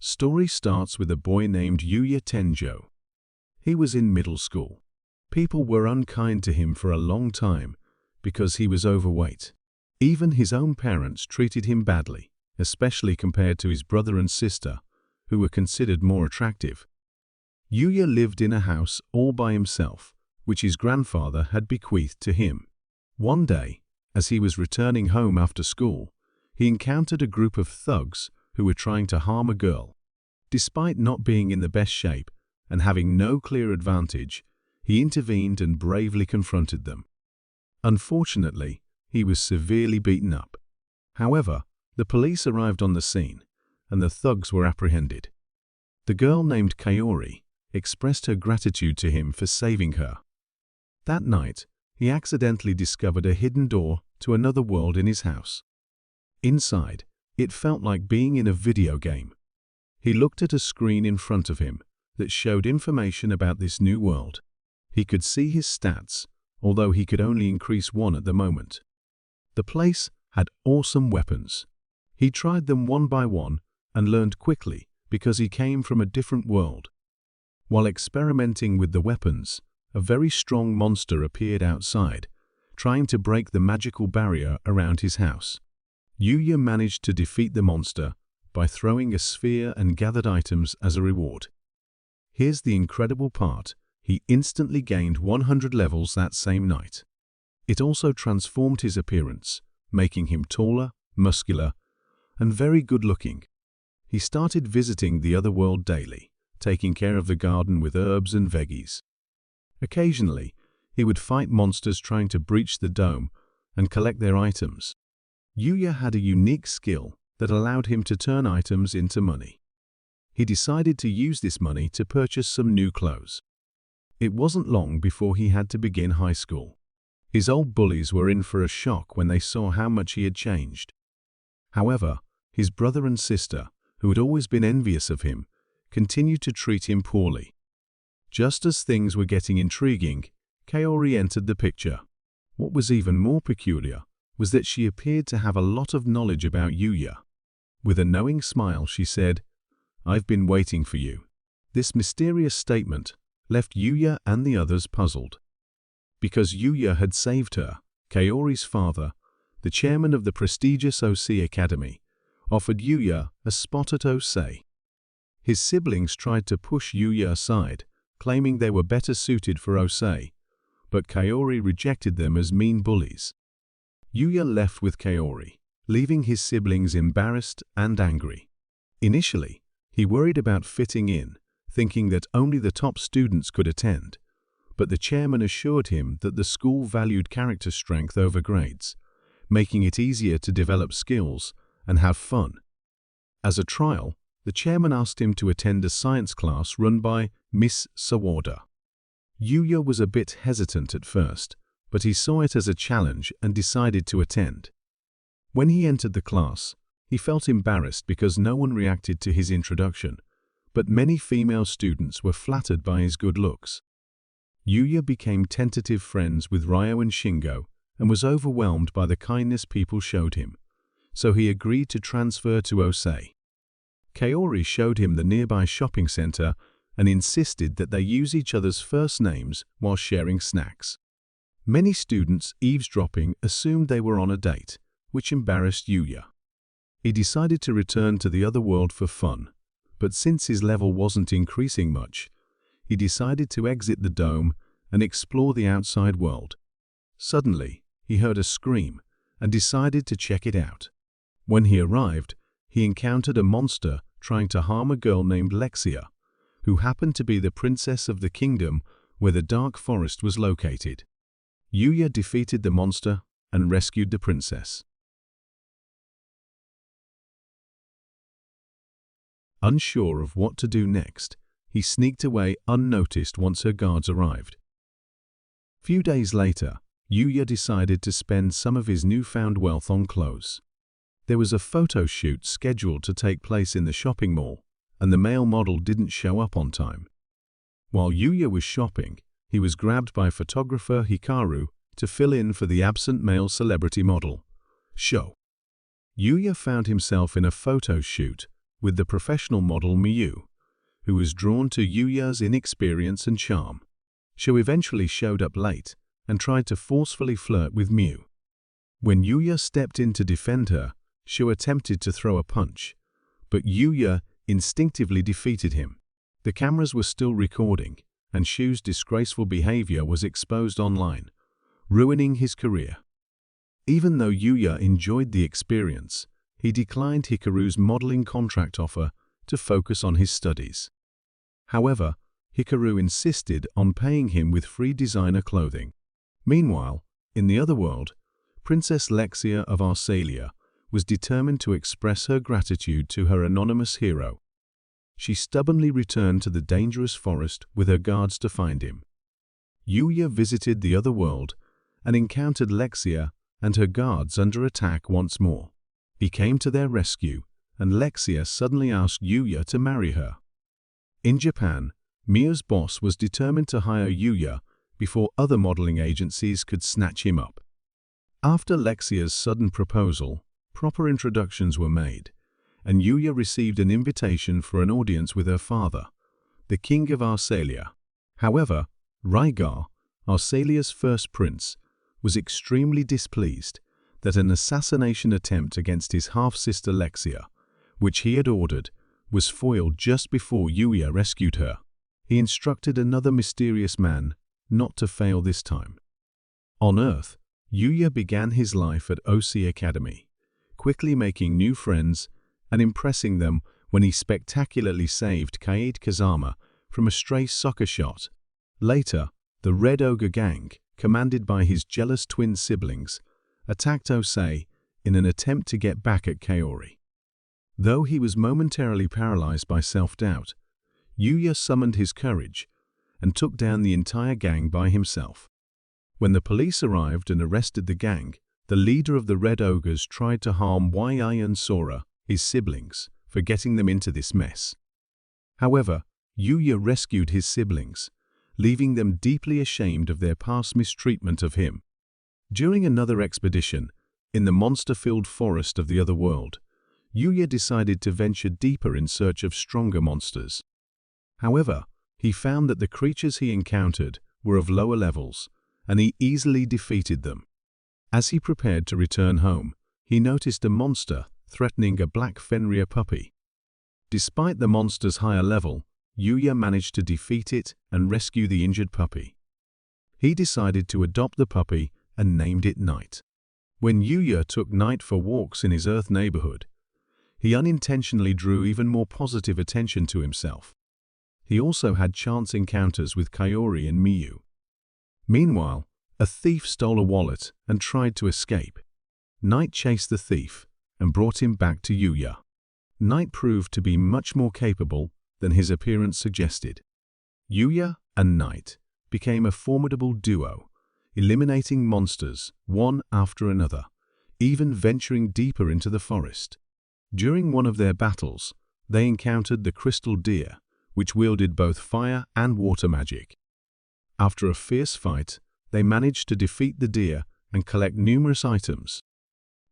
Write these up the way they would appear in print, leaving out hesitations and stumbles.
Story starts with a boy named Yuya Tenjo. He was in middle school. People were unkind to him for a long time because he was overweight. Even his own parents treated him badly, especially compared to his brother and sister, who were considered more attractive. Yuya lived in a house all by himself, which his grandfather had bequeathed to him. One day, as he was returning home after school, he encountered a group of thugs who were trying to harm a girl. Despite not being in the best shape and having no clear advantage, he intervened and bravely confronted them. Unfortunately, he was severely beaten up. However, the police arrived on the scene, and the thugs were apprehended. The girl named Kaori expressed her gratitude to him for saving her. That night, he accidentally discovered a hidden door to another world in his house. Inside, it felt like being in a video game. He looked at a screen in front of him that showed information about this new world. He could see his stats, although he could only increase one at the moment. The place had awesome weapons. He tried them one by one and learned quickly because he came from a different world. While experimenting with the weapons, a very strong monster appeared outside, trying to break the magical barrier around his house. Yuya managed to defeat the monster by throwing a sphere and gathered items as a reward. Here's the incredible part: he instantly gained 100 levels that same night. It also transformed his appearance, making him taller, muscular, and very good-looking. He started visiting the other world daily, taking care of the garden with herbs and veggies. Occasionally, he would fight monsters trying to breach the dome and collect their items. Yuya had a unique skill that allowed him to turn items into money. He decided to use this money to purchase some new clothes. It wasn't long before he had to begin high school. His old bullies were in for a shock when they saw how much he had changed. However, his brother and sister, who had always been envious of him, continued to treat him poorly. Just as things were getting intriguing, Kaori entered the picture. What was even more peculiar was that she appeared to have a lot of knowledge about Yuya. With a knowing smile, she said, "I've been waiting for you." This mysterious statement left Yuya and the others puzzled. Because Yuya had saved her, Kaori's father, the chairman of the prestigious OC Academy, offered Yuya a spot at OC. His siblings tried to push Yuya aside, claiming they were better suited for OC, but Kaori rejected them as mean bullies. Yuya left with Kaori, leaving his siblings embarrassed and angry. Initially, he worried about fitting in, thinking that only the top students could attend, but the chairman assured him that the school valued character strength over grades, making it easier to develop skills and have fun. As a trial, the chairman asked him to attend a science class run by Miss Sawada. Yuya was a bit hesitant at first, but he saw it as a challenge and decided to attend. When he entered the class, he felt embarrassed because no one reacted to his introduction, but many female students were flattered by his good looks. Yuya became tentative friends with Ryo and Shingo and was overwhelmed by the kindness people showed him, so he agreed to transfer to OC. Kaori showed him the nearby shopping center and insisted that they use each other's first names while sharing snacks. Many students eavesdropping assumed they were on a date, which embarrassed Yuya. He decided to return to the other world for fun, but since his level wasn't increasing much, he decided to exit the dome and explore the outside world. Suddenly, he heard a scream and decided to check it out. When he arrived, he encountered a monster trying to harm a girl named Lexia, who happened to be the princess of the kingdom where the dark forest was located. Yuya defeated the monster and rescued the princess. Unsure of what to do next, he sneaked away unnoticed once her guards arrived. Few days later, Yuya decided to spend some of his newfound wealth on clothes. There was a photo shoot scheduled to take place in the shopping mall, and the male model didn't show up on time. While Yuya was shopping, he was grabbed by photographer Hikaru to fill in for the absent male celebrity model. Yuya found himself in a photo shoot with the professional model Miyu, who was drawn to Yuya's inexperience and charm. Shu eventually showed up late and tried to forcefully flirt with Miyu. When Yuya stepped in to defend her, Shu attempted to throw a punch, but Yuya instinctively defeated him. The cameras were still recording, and Shu's disgraceful behavior was exposed online, ruining his career. Even though Yuya enjoyed the experience, he declined Hikaru's modeling contract offer to focus on his studies. However, Hikaru insisted on paying him with free designer clothing. Meanwhile, in the other world, Princess Lexia of Arsalia was determined to express her gratitude to her anonymous hero. She stubbornly returned to the dangerous forest with her guards to find him. Yuya visited the other world and encountered Lexia and her guards under attack once more. He came to their rescue, and Lexia suddenly asked Yuya to marry her. In Japan, Miyu's boss was determined to hire Yuya before other modeling agencies could snatch him up. After Lexia's sudden proposal, proper introductions were made, and Yuya received an invitation for an audience with her father, the king of Arsalia. However, Rhaegar, Arsalia's first prince, was extremely displeased that an assassination attempt against his half-sister Lexia, which he had ordered, was foiled just before Yuya rescued her. He instructed another mysterious man not to fail this time. On Earth, Yuya began his life at OC Academy, quickly making new friends and impressing them when he spectacularly saved Kaede Kazama from a stray soccer shot. Later, the Red Ogre Gang, commanded by his jealous twin siblings, attacked Osei in an attempt to get back at Kaori. Though he was momentarily paralyzed by self-doubt, Yuya summoned his courage and took down the entire gang by himself. When the police arrived and arrested the gang, the leader of the Red Ogres tried to harm Yi and Sora, his siblings, for getting them into this mess. However, Yuya rescued his siblings, leaving them deeply ashamed of their past mistreatment of him. During another expedition, in the monster-filled forest of the other world, Yuya decided to venture deeper in search of stronger monsters. However, he found that the creatures he encountered were of lower levels, and he easily defeated them. As he prepared to return home, he noticed a monster threatening a black Fenrir puppy. Despite the monster's higher level, Yuya managed to defeat it and rescue the injured puppy. He decided to adopt the puppy and named it Night. When Yuya took Night for walks in his Earth neighborhood, he unintentionally drew even more positive attention to himself. He also had chance encounters with Kaori and Miyu. Meanwhile, a thief stole a wallet and tried to escape. Night chased the thief and brought him back to Yuya. Night proved to be much more capable than his appearance suggested. Yuya and Night became a formidable duo, eliminating monsters one after another, even venturing deeper into the forest. During one of their battles, they encountered the crystal deer, which wielded both fire and water magic. After a fierce fight, they managed to defeat the deer and collect numerous items.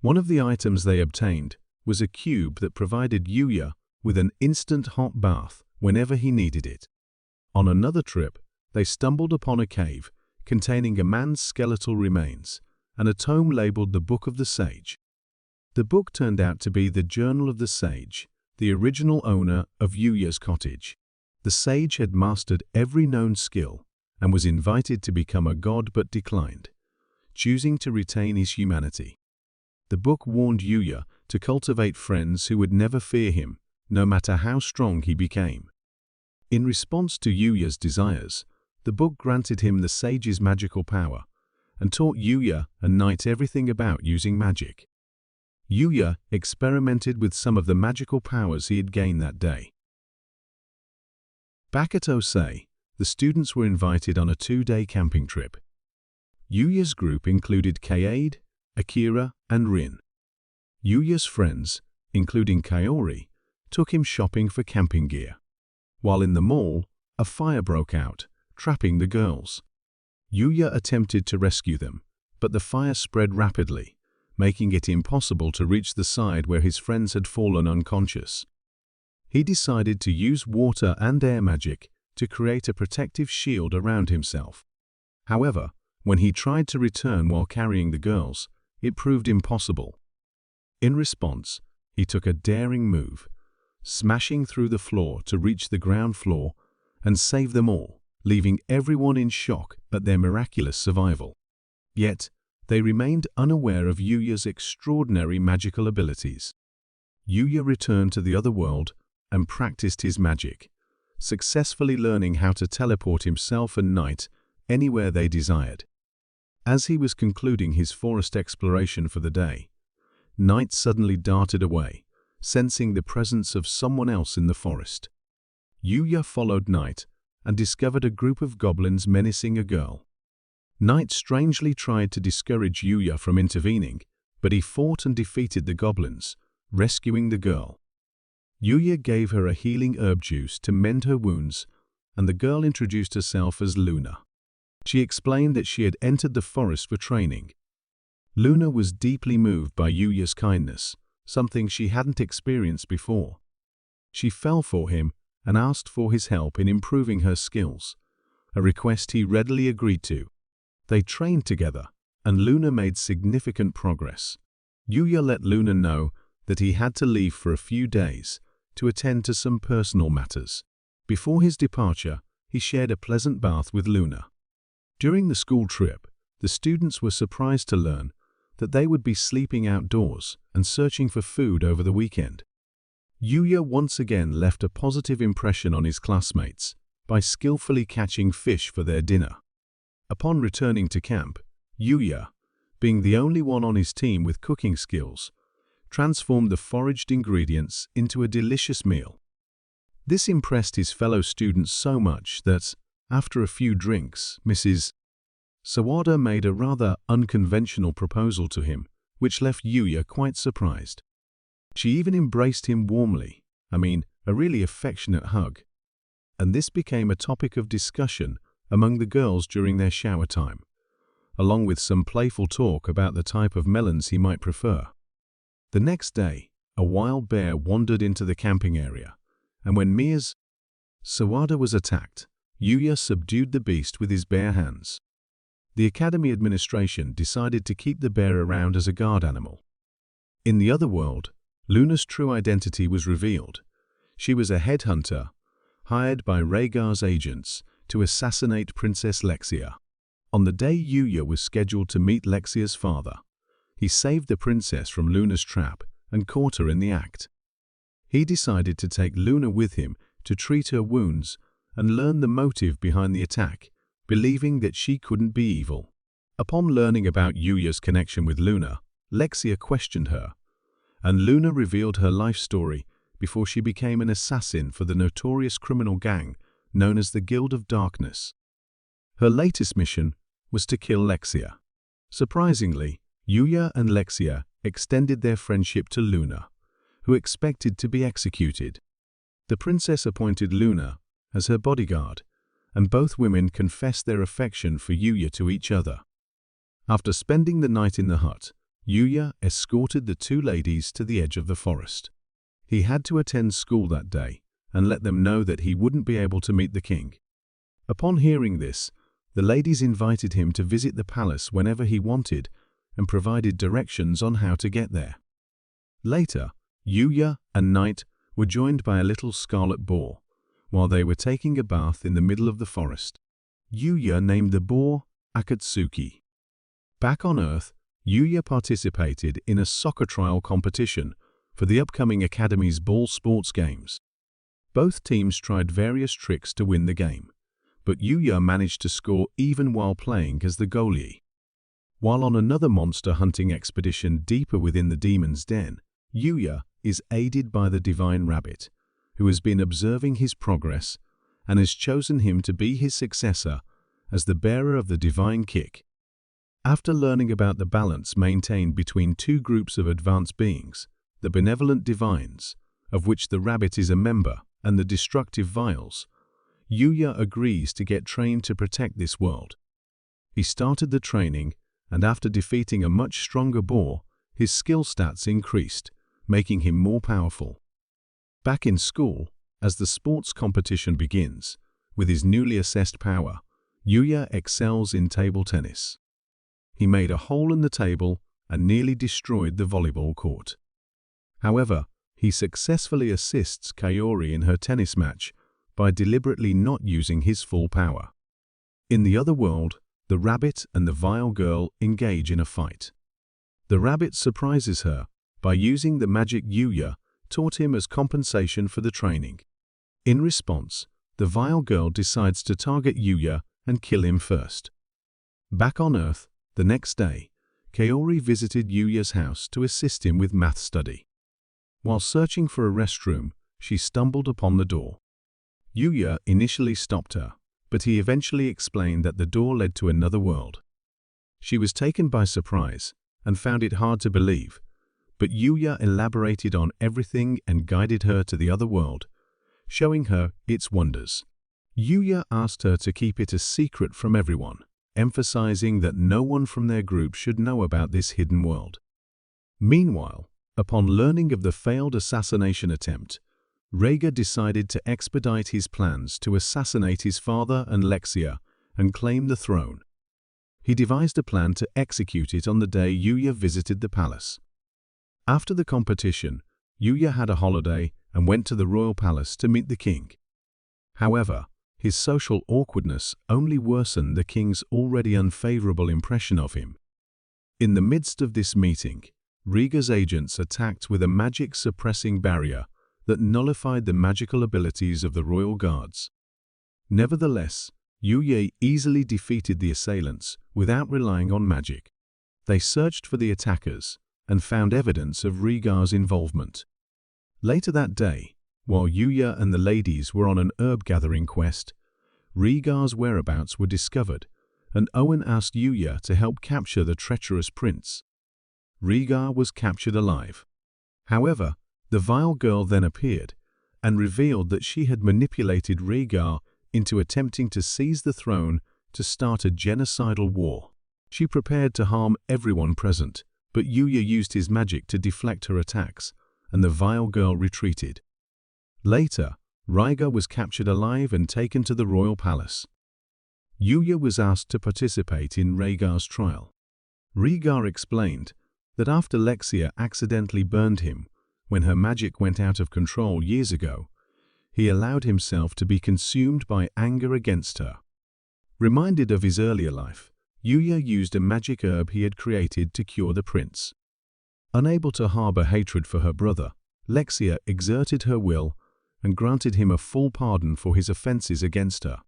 One of the items they obtained was a cube that provided Yuya with an instant hot bath whenever he needed it. On another trip, they stumbled upon a cave containing a man's skeletal remains and a tome labeled the Book of the Sage. The book turned out to be the Journal of the Sage, the original owner of Yuya's cottage. The sage had mastered every known skill and was invited to become a god but declined, choosing to retain his humanity. The book warned Yuya to cultivate friends who would never fear him, no matter how strong he became. In response to Yuya's desires, the book granted him the sage's magical power and taught Yuya and Night everything about using magic. Yuya experimented with some of the magical powers he had gained that day. Back at Osei, the students were invited on a 2-day camping trip. Yuya's group included Kaede, Akira, and Rin. Yuya's friends, including Kaori, took him shopping for camping gear. While in the mall, a fire broke out, trapping the girls. Yuya attempted to rescue them, but the fire spread rapidly, making it impossible to reach the side where his friends had fallen unconscious. He decided to use water and air magic to create a protective shield around himself. However, when he tried to return while carrying the girls, it proved impossible. In response, he took a daring move, smashing through the floor to reach the ground floor and save them all, leaving everyone in shock at their miraculous survival. Yet, they remained unaware of Yuya's extraordinary magical abilities. Yuya returned to the other world and practiced his magic, successfully learning how to teleport himself and Knight anywhere they desired. As he was concluding his forest exploration for the day, Knight suddenly darted away, sensing the presence of someone else in the forest. Yuya followed Knight and discovered a group of goblins menacing a girl. Knight strangely tried to discourage Yuya from intervening, but he fought and defeated the goblins, rescuing the girl. Yuya gave her a healing herb juice to mend her wounds, and the girl introduced herself as Luna. She explained that she had entered the forest for training. Luna was deeply moved by Yuya's kindness, something she hadn't experienced before. She fell for him and asked for his help in improving her skills, a request he readily agreed to. They trained together, and Luna made significant progress. Yuya let Luna know that he had to leave for a few days to attend to some personal matters. Before his departure, he shared a pleasant bath with Luna. During the school trip, the students were surprised to learn that they would be sleeping outdoors and searching for food over the weekend. Yuya once again left a positive impression on his classmates by skillfully catching fish for their dinner. Upon returning to camp, Yuya, being the only one on his team with cooking skills, transformed the foraged ingredients into a delicious meal. This impressed his fellow students so much that, after a few drinks, Mrs. Sawada made a rather unconventional proposal to him, which left Yuya quite surprised. She even embraced him warmly, a really affectionate hug. And this became a topic of discussion among the girls during their shower time, along with some playful talk about the type of melons he might prefer. The next day, a wild bear wandered into the camping area, and when Mrs. Sawada was attacked, Yuya subdued the beast with his bare hands. The academy administration decided to keep the bear around as a guard animal. In the other world, Luna's true identity was revealed. She was a headhunter, hired by Rhaegar's agents to assassinate Princess Lexia. On the day Yuya was scheduled to meet Lexia's father, he saved the princess from Luna's trap and caught her in the act. He decided to take Luna with him to treat her wounds and learn the motive behind the attack, believing that she couldn't be evil. Upon learning about Yuya's connection with Luna, Lexia questioned her, and Luna revealed her life story before she became an assassin for the notorious criminal gang known as the Guild of Darkness. Her latest mission was to kill Lexia. Surprisingly, Yuya and Lexia extended their friendship to Luna, who expected to be executed. The princess appointed Luna as her bodyguard, and both women confessed their affection for Yuya to each other. After spending the night in the hut, Yuya escorted the two ladies to the edge of the forest. He had to attend school that day and let them know that he wouldn't be able to meet the king. Upon hearing this, the ladies invited him to visit the palace whenever he wanted and provided directions on how to get there. Later, Yuya and Knight were joined by a little scarlet boar while they were taking a bath in the middle of the forest. Yuya named the boar Akatsuki. Back on Earth, Yuya participated in a soccer trial competition for the upcoming Academy's ball sports games. Both teams tried various tricks to win the game, but Yuya managed to score even while playing as the goalie. While on another monster hunting expedition deeper within the demon's den, Yuya is aided by the Divine Rabbit, who has been observing his progress and has chosen him to be his successor as the bearer of the Divine Kick. After learning about the balance maintained between two groups of advanced beings, the benevolent divines, of which the rabbit is a member, and the destructive vials, Yuya agrees to get trained to protect this world. He started the training, and after defeating a much stronger boar, his skill stats increased, making him more powerful. Back in school, as the sports competition begins, with his newly assessed power, Yuya excels in table tennis. He made a hole in the table and nearly destroyed the volleyball court. However, he successfully assists Kaori in her tennis match by deliberately not using his full power. In the other world, the rabbit and the vile girl engage in a fight. The rabbit surprises her by using the magic Yuya taught him as compensation for the training. In response, the vile girl decides to target Yuya and kill him first. Back on Earth, the next day, Kaori visited Yuya's house to assist him with math study. While searching for a restroom, she stumbled upon the door. Yuya initially stopped her, but he eventually explained that the door led to another world. She was taken by surprise and found it hard to believe, but Yuya elaborated on everything and guided her to the other world, showing her its wonders. Yuya asked her to keep it a secret from everyone, emphasizing that no one from their group should know about this hidden world. Meanwhile, upon learning of the failed assassination attempt, Rhaegar decided to expedite his plans to assassinate his father and Lexia and claim the throne. He devised a plan to execute it on the day Yuya visited the palace. After the competition, Yuya had a holiday and went to the royal palace to meet the king. However, his social awkwardness only worsened the king's already unfavorable impression of him. In the midst of this meeting, Rhaegar's agents attacked with a magic-suppressing barrier that nullified the magical abilities of the royal guards. Nevertheless, Yuya easily defeated the assailants without relying on magic. They searched for the attackers and found evidence of Rhaegar's involvement. Later that day, while Yuya and the ladies were on an herb-gathering quest, Rhaegar's whereabouts were discovered, and Owen asked Yuya to help capture the treacherous prince. Rhaegar was captured alive. However, the vile girl then appeared and revealed that she had manipulated Rhaegar into attempting to seize the throne to start a genocidal war. She prepared to harm everyone present, but Yuya used his magic to deflect her attacks, and the vile girl retreated. Later, Rhaegar was captured alive and taken to the royal palace. Yuya was asked to participate in Rhaegar's trial. Rhaegar explained that after Lexia accidentally burned him when her magic went out of control years ago, he allowed himself to be consumed by anger against her. Reminded of his earlier life, Yuya used a magic herb he had created to cure the prince. Unable to harbor hatred for her brother, Lexia exerted her will and granted him a full pardon for his offenses against her.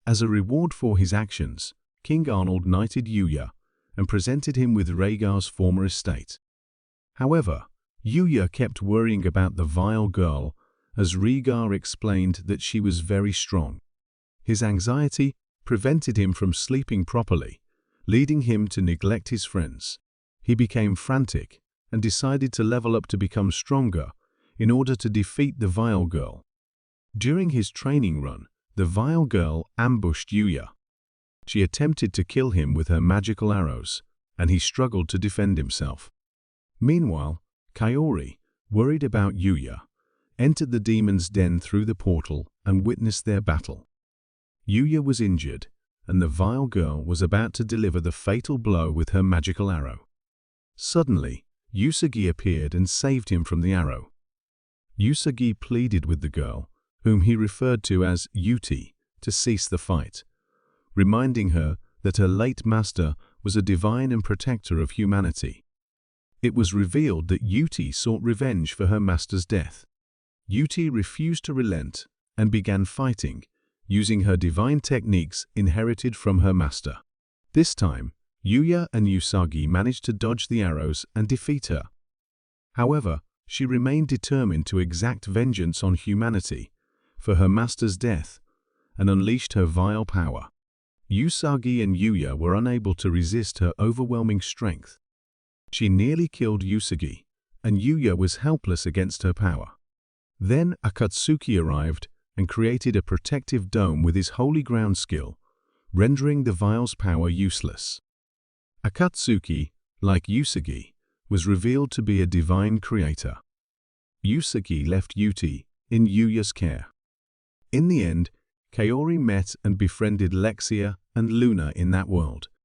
As a reward for his actions, King Arnold knighted Yuya and presented him with Rhaegar's former estate. However, Yuya kept worrying about the vile girl as Rhaegar explained that she was very strong. His anxiety prevented him from sleeping properly, leading him to neglect his friends. He became frantic and decided to level up to become stronger in order to defeat the vile girl. During his training run, the vile girl ambushed Yuya. She attempted to kill him with her magical arrows, and he struggled to defend himself. Meanwhile, Kaori, worried about Yuya, entered the demon's den through the portal and witnessed their battle. Yuya was injured, and the vile girl was about to deliver the fatal blow with her magical arrow. Suddenly, Usagi appeared and saved him from the arrow. Usagi pleaded with the girl, whom he referred to as Yuti, to cease the fight, reminding her that her late master was a divine and protector of humanity. It was revealed that Yuti sought revenge for her master's death. Yuti refused to relent and began fighting, using her divine techniques inherited from her master. This time, Yuya and Usagi managed to dodge the arrows and defeat her. However, she remained determined to exact vengeance on humanity for her master's death and unleashed her vile power. Usagi and Yuya were unable to resist her overwhelming strength. She nearly killed Usagi, and Yuya was helpless against her power. Then Akatsuki arrived and created a protective dome with his holy ground skill, rendering the vile's power useless. Akatsuki, like Usagi, was revealed to be a divine creator. Yusuke left Yuti in Yuya's care. In the end, Kaori met and befriended Lexia and Luna in that world.